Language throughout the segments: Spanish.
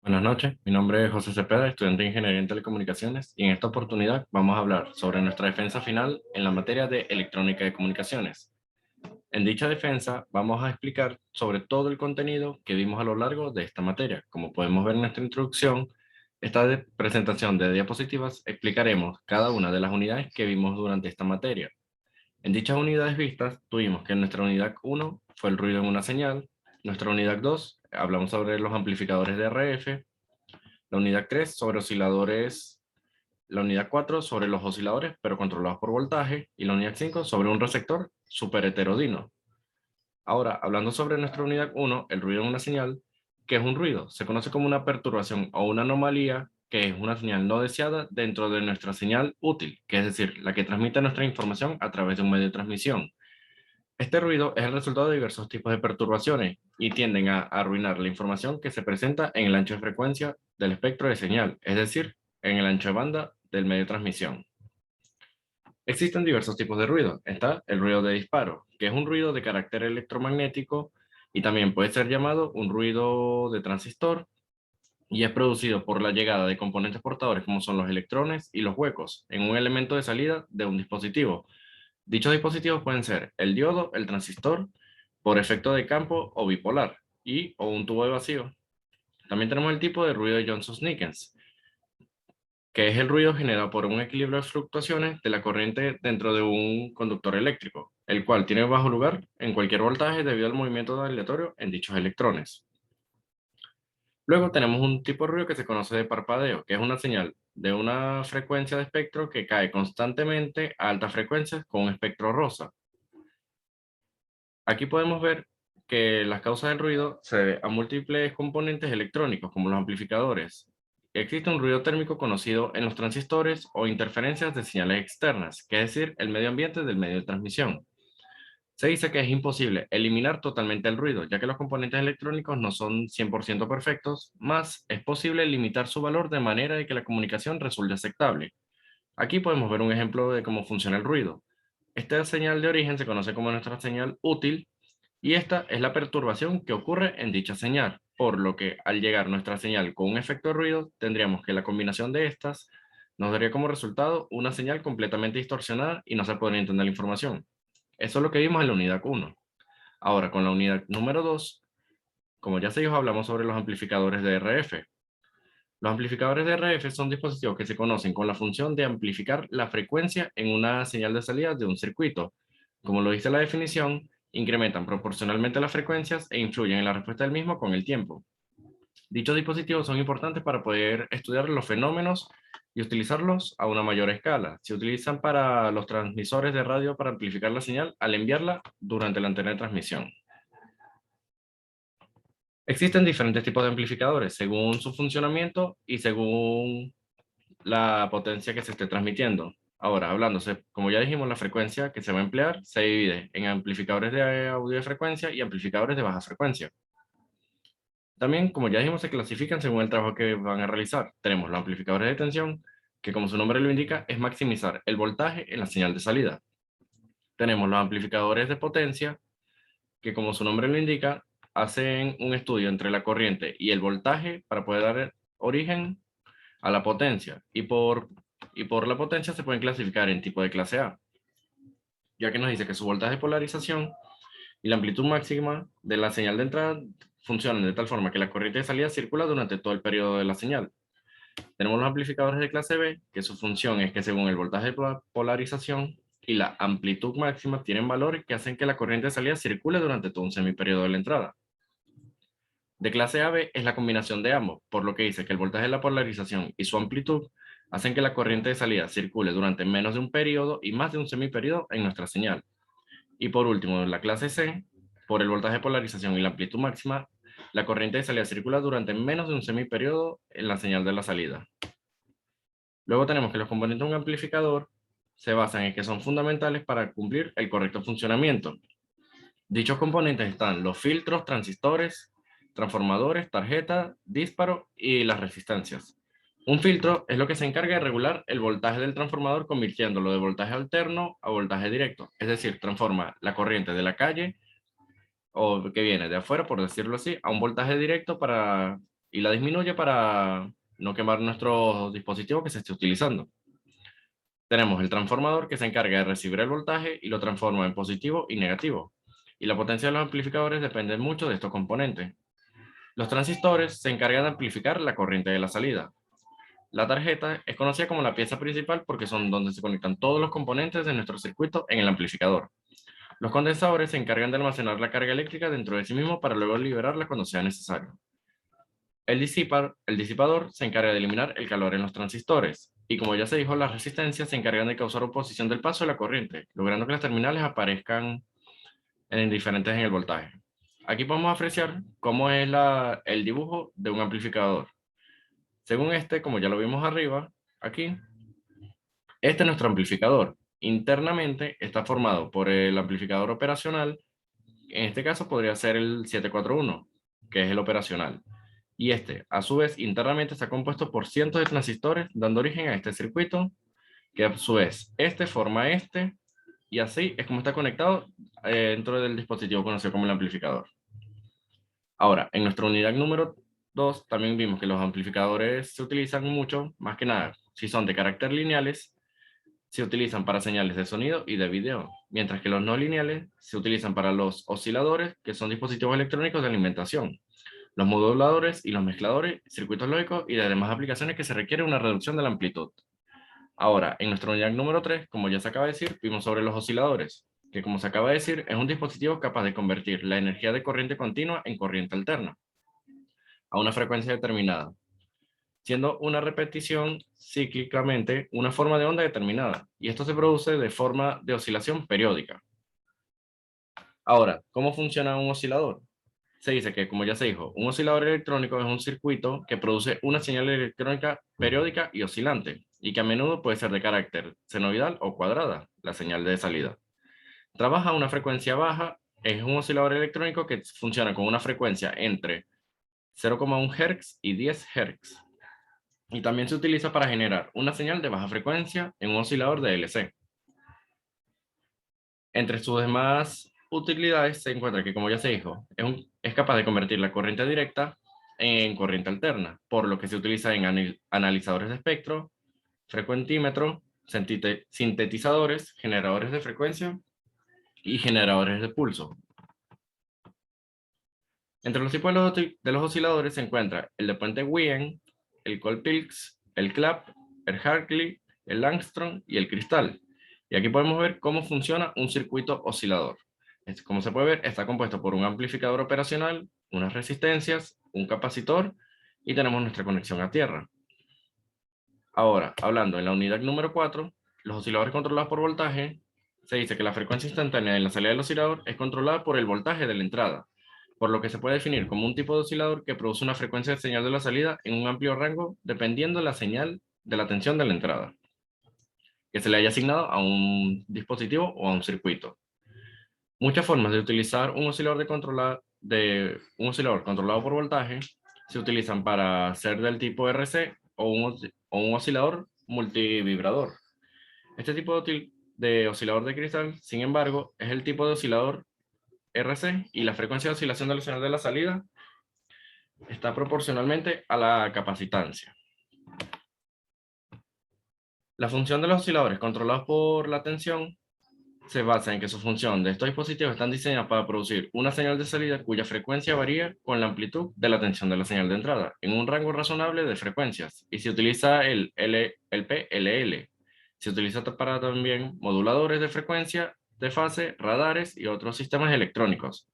Buenas noches, mi nombre es José Cepeda, estudiante de Ingeniería en Telecomunicaciones, y en esta oportunidad vamos a hablar sobre nuestra defensa final en la materia de electrónica de comunicaciones. En dicha defensa vamos a explicar sobre todo el contenido que vimos a lo largo de esta materia. Como podemos ver en nuestra introducción, presentación de diapositivas explicaremos cada una de las unidades que vimos durante esta materia. En dichas unidades vistas, tuvimos que nuestra unidad 1 fue el ruido en una señal, nuestra unidad 2 hablamos sobre los amplificadores de RF, la unidad 3 sobre osciladores, la unidad 4 sobre los osciladores pero controlados por voltaje, y la unidad 5 sobre un receptor superheterodino. Ahora, hablando sobre nuestra unidad 1, el ruido en una señal. ¿Qué es un ruido? Se conoce como una perturbación o una anomalía, que es una señal no deseada dentro de nuestra señal útil, que es decir, la que transmite nuestra información a través de un medio de transmisión. Este ruido es el resultado de diversos tipos de perturbaciones y tienden a arruinar la información que se presenta en el ancho de frecuencia del espectro de señal, es decir, en el ancho de banda del medio de transmisión. Existen diversos tipos de ruido. Está el ruido de disparo, que es un ruido de carácter electromagnético y también puede ser llamado un ruido de transistor, y es producido por la llegada de componentes portadores como son los electrones y los huecos en un elemento de salida de un dispositivo. Dichos dispositivos pueden ser el diodo, el transistor, por efecto de campo o bipolar, o un tubo de vacío. También tenemos el tipo de ruido de Johnson-Nickens, que es el ruido generado por un equilibrio de fluctuaciones de la corriente dentro de un conductor eléctrico, el cual tiene bajo lugar en cualquier voltaje debido al movimiento aleatorio en dichos electrones. Luego tenemos un tipo de ruido que se conoce de parpadeo, que es una señal de una frecuencia de espectro que cae constantemente a altas frecuencias con un espectro rosa. Aquí podemos ver que las causas del ruido se debe a múltiples componentes electrónicos, como los amplificadores. Existe un ruido térmico conocido en los transistores o interferencias de señales externas, que es decir, el medio ambiente del medio de transmisión. Se dice que es imposible eliminar totalmente el ruido, ya que los componentes electrónicos no son 100% perfectos, más es posible limitar su valor de manera de que la comunicación resulte aceptable. Aquí podemos ver un ejemplo de cómo funciona el ruido. Esta señal de origen se conoce como nuestra señal útil, y esta es la perturbación que ocurre en dicha señal, por lo que al llegar nuestra señal con un efecto de ruido, tendríamos que la combinación de estas nos daría como resultado una señal completamente distorsionada y no se podría entender la información. Eso es lo que vimos en la unidad 1. Ahora, con la unidad número 2, como ya se dijo, hablamos sobre los amplificadores de RF. Los amplificadores de RF son dispositivos que se conocen con la función de amplificar la frecuencia en una señal de salida de un circuito. Como lo dice la definición, incrementan proporcionalmente las frecuencias e influyen en la respuesta del mismo con el tiempo. Dichos dispositivos son importantes para poder estudiar los fenómenos y utilizarlos a una mayor escala. Se utilizan para los transmisores de radio para amplificar la señal al enviarla durante la antena de transmisión. Existen diferentes tipos de amplificadores según su funcionamiento y según la potencia que se esté transmitiendo. Ahora, hablándose, como ya dijimos, la frecuencia que se va a emplear se divide en amplificadores de audio de frecuencia y amplificadores de baja frecuencia. También, como ya dijimos, se clasifican según el trabajo que van a realizar. Tenemos los amplificadores de tensión, que como su nombre lo indica, es maximizar el voltaje en la señal de salida. Tenemos los amplificadores de potencia, que como su nombre lo indica, hacen un estudio entre la corriente y el voltaje para poder dar origen a la potencia. Y por la potencia se pueden clasificar en tipo de clase A, ya que nos dice que su voltaje de polarización y la amplitud máxima de la señal de entrada funcionan de tal forma que la corriente de salida circula durante todo el periodo de la señal. Tenemos los amplificadores de clase B, que su función es que según el voltaje de polarización y la amplitud máxima tienen valores que hacen que la corriente de salida circule durante todo un semiperiodo de la entrada. De clase AB es la combinación de ambos, por lo que dice que el voltaje de la polarización y su amplitud hacen que la corriente de salida circule durante menos de un periodo y más de un semiperiodo en nuestra señal. Y por último, en la clase C, por el voltaje de polarización y la amplitud máxima, la corriente de salida circula durante menos de un semiperiodo en la señal de la salida. Luego tenemos que los componentes de un amplificador se basan en que son fundamentales para cumplir el correcto funcionamiento. Dichos componentes están los filtros, transistores, transformadores, tarjeta, disparo y las resistencias. Un filtro es lo que se encarga de regular el voltaje del transformador convirtiéndolo de voltaje alterno a voltaje directo, es decir, transforma la corriente de la calle o que viene de afuera, por decirlo así, a un voltaje directo para y la disminuye para no quemar nuestro dispositivo que se esté utilizando. Tenemos el transformador que se encarga de recibir el voltaje y lo transforma en positivo y negativo. Y la potencia de los amplificadores depende mucho de estos componentes. Los transistores se encargan de amplificar la corriente de la salida. La tarjeta es conocida como la pieza principal porque son donde se conectan todos los componentes de nuestro circuito en el amplificador. Los condensadores se encargan de almacenar la carga eléctrica dentro de sí mismo para luego liberarla cuando sea necesario. El disipador se encarga de eliminar el calor en los transistores. Y como ya se dijo, las resistencias se encargan de causar oposición del paso de la corriente, logrando que las terminales aparezcan diferentes en el voltaje. Aquí podemos apreciar cómo es el dibujo de un amplificador. Según este, como ya lo vimos arriba, aquí, este es nuestro amplificador. Internamente está formado por el amplificador operacional. En este caso podría ser el 741, que es el operacional. Y este, a su vez, internamente está compuesto por cientos de transistores, dando origen a este circuito, que a su vez, este forma este, y así es como está conectado dentro del dispositivo conocido como el amplificador. Ahora, en nuestra unidad número 2, también vimos que los amplificadores se utilizan mucho, más que nada, si son de carácter lineales, se utilizan para señales de sonido y de video, mientras que los no lineales se utilizan para los osciladores, que son dispositivos electrónicos de alimentación, los moduladores y los mezcladores, circuitos lógicos y de demás aplicaciones que se requiere una reducción de la amplitud. Ahora, en nuestra unidad número 3, como ya se acaba de decir, vimos sobre los osciladores, que como se acaba de decir, es un dispositivo capaz de convertir la energía de corriente continua en corriente alterna, a una frecuencia determinada, siendo una repetición cíclicamente una forma de onda determinada, y esto se produce de forma de oscilación periódica. Ahora, ¿cómo funciona un oscilador? Se dice que, como ya se dijo, un oscilador electrónico es un circuito que produce una señal electrónica periódica y oscilante, y que a menudo puede ser de carácter senoidal o cuadrada, la señal de salida. Trabaja a una frecuencia baja, es un oscilador electrónico que funciona con una frecuencia entre 0,1 Hz y 10 Hz. Y también se utiliza para generar una señal de baja frecuencia en un oscilador de LC. Entre sus demás utilidades se encuentra que, como ya se dijo, es capaz de convertir la corriente directa en corriente alterna, por lo que se utiliza en analizadores de espectro, frecuentímetro, sintetizadores, generadores de frecuencia y generadores de pulso. Entre los tipos de los osciladores se encuentra el de puente Wien, el Colpix, el Clap, el Hartley, el Langstrom y el Cristal. Y aquí podemos ver cómo funciona un circuito oscilador. Como se puede ver, está compuesto por un amplificador operacional, unas resistencias, un capacitor y tenemos nuestra conexión a tierra. Ahora, hablando en la unidad número 4, los osciladores controlados por voltaje, se dice que la frecuencia instantánea en la salida del oscilador es controlada por el voltaje de la entrada, por lo que se puede definir como un tipo de oscilador que produce una frecuencia de señal de la salida en un amplio rango dependiendo de la señal de la tensión de la entrada, que se le haya asignado a un dispositivo o a un circuito. Muchas formas de utilizar un oscilador, un oscilador controlado por voltaje se utilizan para ser del tipo RC o un oscilador multivibrador. Este tipo de oscilador de cristal, sin embargo, es el tipo de oscilador RC y la frecuencia de oscilación de la señal de la salida está proporcionalmente a la capacitancia. La función de los osciladores controlados por la tensión se basa en que su función de estos dispositivos están diseñados para producir una señal de salida cuya frecuencia varía con la amplitud de la tensión de la señal de entrada, en un rango razonable de frecuencias, y se utiliza el PLL. Se utiliza para también moduladores de frecuencia, de fase, radares y otros sistemas electrónicos,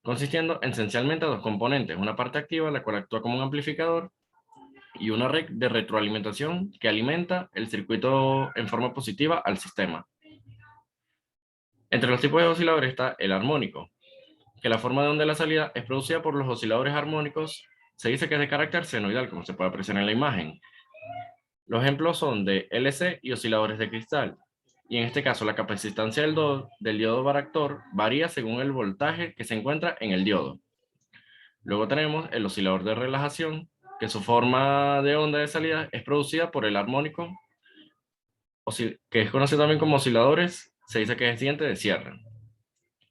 consistiendo esencialmente de dos componentes, una parte activa, la cual actúa como un amplificador, y una red de retroalimentación que alimenta el circuito en forma positiva al sistema. Entre los tipos de osciladores está el armónico, que la forma de onda de la salida es producida por los osciladores armónicos. Se dice que es de carácter senoidal, como se puede apreciar en la imagen. Los ejemplos son de LC y osciladores de cristal. Y en este caso, la capacitancia del diodo varactor varía según el voltaje que se encuentra en el diodo. Luego tenemos el oscilador de relajación, que su forma de onda de salida es producida por el armónico, que es conocido también como osciladores, se dice que es diente de cierre.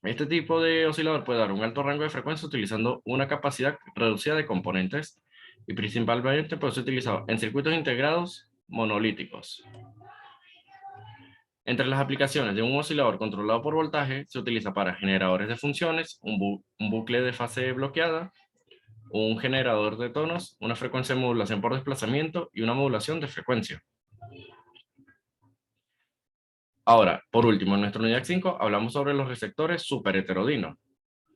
Este tipo de oscilador puede dar un alto rango de frecuencia utilizando una capacidad reducida de componentes y principalmente puede ser utilizado en circuitos integrados monolíticos. Entre las aplicaciones de un oscilador controlado por voltaje, se utiliza para generadores de funciones, un bucle de fase bloqueada, un generador de tonos, una frecuencia de modulación por desplazamiento y una modulación de frecuencia. Ahora, por último, en nuestra unidad 5 hablamos sobre los receptores superheterodinos.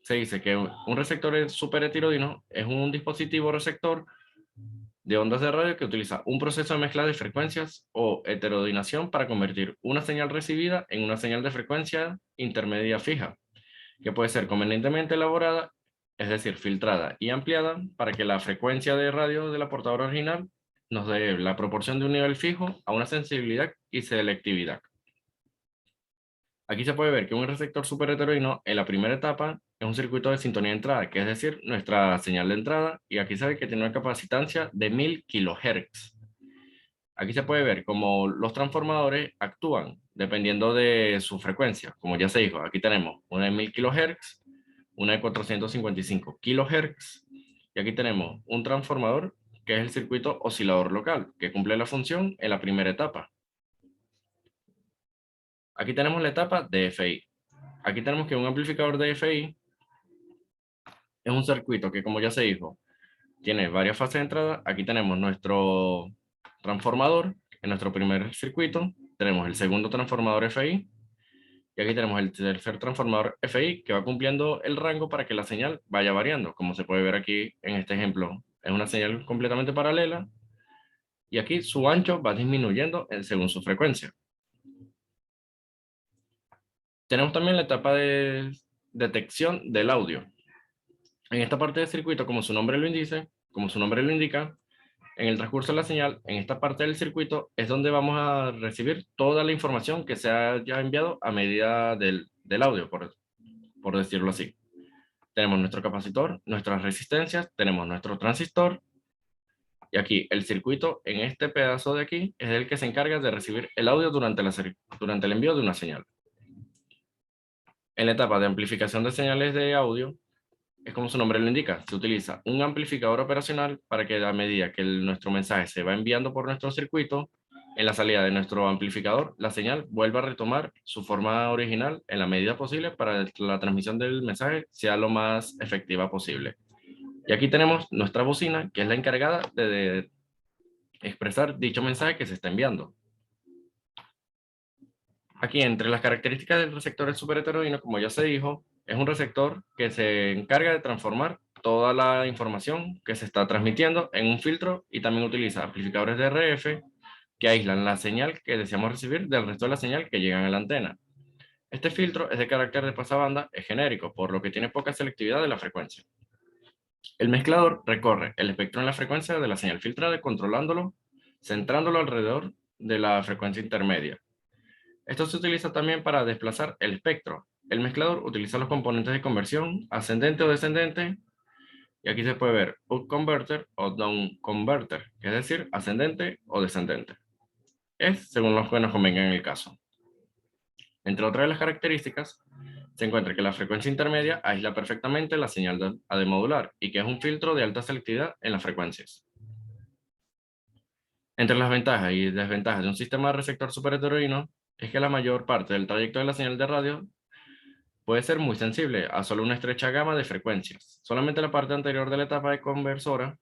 Se dice que un receptor superheterodino es un dispositivo receptor de ondas de radio que utiliza un proceso de mezcla de frecuencias o heterodinación para convertir una señal recibida en una señal de frecuencia intermedia fija, que puede ser convenientemente elaborada, es decir, filtrada y ampliada para que la frecuencia de radio de la portadora original nos dé la proporción de un nivel fijo a una sensibilidad y selectividad. Aquí se puede ver que un receptor superheteroidino en la primera etapa es un circuito de sintonía de entrada, que es decir, nuestra señal de entrada, y aquí se ve que tiene una capacitancia de 1000 kHz. Aquí se puede ver cómo los transformadores actúan dependiendo de su frecuencia. Como ya se dijo, aquí tenemos una de 1000 kHz, una de 455 kHz, y aquí tenemos un transformador que es el circuito oscilador local, que cumple la función en la primera etapa. Aquí tenemos la etapa de DFI. Aquí tenemos que un amplificador de DFI es un circuito que, como ya se dijo, tiene varias fases de entrada. Aquí tenemos nuestro transformador en nuestro primer circuito. Tenemos el segundo transformador FI. Y aquí tenemos el tercer transformador FI que va cumpliendo el rango para que la señal vaya variando. Como se puede ver aquí en este ejemplo, es una señal completamente paralela. Y aquí su ancho va disminuyendo según su frecuencia. Tenemos también la etapa de detección del audio. En esta parte del circuito, como su nombre lo indica, en el transcurso de la señal, en esta parte del circuito, es donde vamos a recibir toda la información que se haya enviado a medida del audio, por decirlo así. Tenemos nuestro capacitor, nuestras resistencias, tenemos nuestro transistor, y aquí el circuito, en este pedazo de aquí, es el que se encarga de recibir el audio durante el envío de una señal. En la etapa de amplificación de señales de audio, es como su nombre lo indica, se utiliza un amplificador operacional para que a medida que nuestro mensaje se va enviando por nuestro circuito, en la salida de nuestro amplificador, la señal vuelva a retomar su forma original en la medida posible para que la transmisión del mensaje sea lo más efectiva posible. Y aquí tenemos nuestra bocina, que es la encargada de expresar dicho mensaje que se está enviando. Aquí, entre las características del receptor superheteroidino, como ya se dijo, es un receptor que se encarga de transformar toda la información que se está transmitiendo en un filtro y también utiliza amplificadores de RF que aíslan la señal que deseamos recibir del resto de la señal que llegan a la antena. Este filtro es de carácter de pasabanda, es genérico, por lo que tiene poca selectividad de la frecuencia. El mezclador recorre el espectro en la frecuencia de la señal filtrada, controlándolo, centrándolo alrededor de la frecuencia intermedia. Esto se utiliza también para desplazar el espectro. El mezclador utiliza los componentes de conversión ascendente o descendente, y aquí se puede ver up converter o down converter, es decir, ascendente o descendente. Es según los que nos convenga en el caso. Entre otras de las características, se encuentra que la frecuencia intermedia aísla perfectamente la señal a demodular y que es un filtro de alta selectividad en las frecuencias. Entre las ventajas y desventajas de un sistema de receptor superheteroidino es que la mayor parte del trayecto de la señal de radio puede ser muy sensible a solo una estrecha gama de frecuencias. Solamente la parte anterior de la etapa de conversora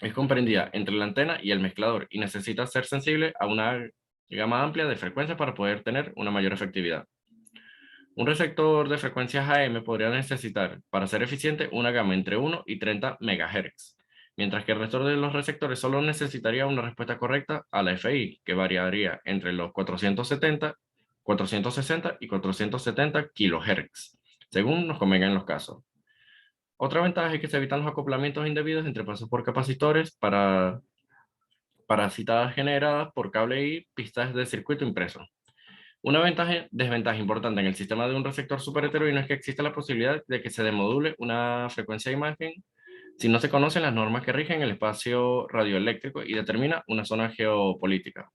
es comprendida entre la antena y el mezclador y necesita ser sensible a una gama amplia de frecuencias para poder tener una mayor efectividad. Un receptor de frecuencias AM podría necesitar, para ser eficiente, una gama entre 1 y 30 MHz, mientras que el resto de los receptores solo necesitaría una respuesta correcta a la FI, que variaría entre los 470, 460 y 470 kHz, según nos convenga en los casos. Otra ventaja es que se evitan los acoplamientos indebidos entre pasos por capacitores para citadas generadas por cable y pistas de circuito impreso. Una desventaja importante en el sistema de un receptor superheteroidino es que existe la posibilidad de que se demodule una frecuencia de imagen si no se conocen las normas que rigen el espacio radioeléctrico y determina una zona geopolítica.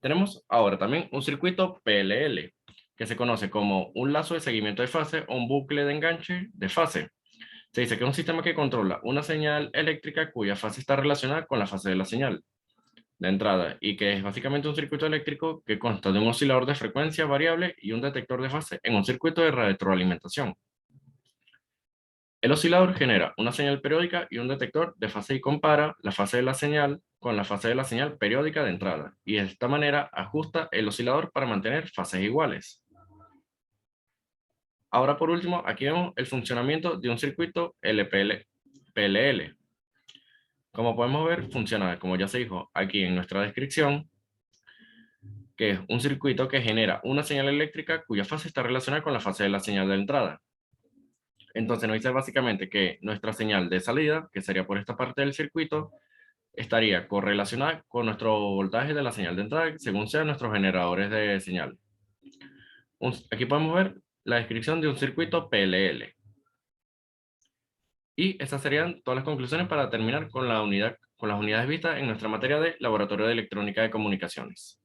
Tenemos ahora también un circuito PLL, que se conoce como un lazo de seguimiento de fase o un bucle de enganche de fase. Se dice que es un sistema que controla una señal eléctrica cuya fase está relacionada con la fase de la señal de entrada y que es básicamente un circuito eléctrico que consta de un oscilador de frecuencia variable y un detector de fase en un circuito de retroalimentación. El oscilador genera una señal periódica y un detector de fase y compara la fase de la señal con la fase de la señal periódica de entrada, y de esta manera ajusta el oscilador para mantener fases iguales. Ahora por último, aquí vemos el funcionamiento de un circuito PLL. Como podemos ver, funciona, como ya se dijo aquí en nuestra descripción, que es un circuito que genera una señal eléctrica cuya fase está relacionada con la fase de la señal de entrada. Entonces nos dice básicamente que nuestra señal de salida, que sería por esta parte del circuito, estaría correlacionada con nuestro voltaje de la señal de entrada, según sean nuestros generadores de señal. Aquí podemos ver la descripción de un circuito PLL. Y esas serían todas las conclusiones para terminar con las unidades vistas en nuestra materia de Laboratorio de Electrónica de Comunicaciones.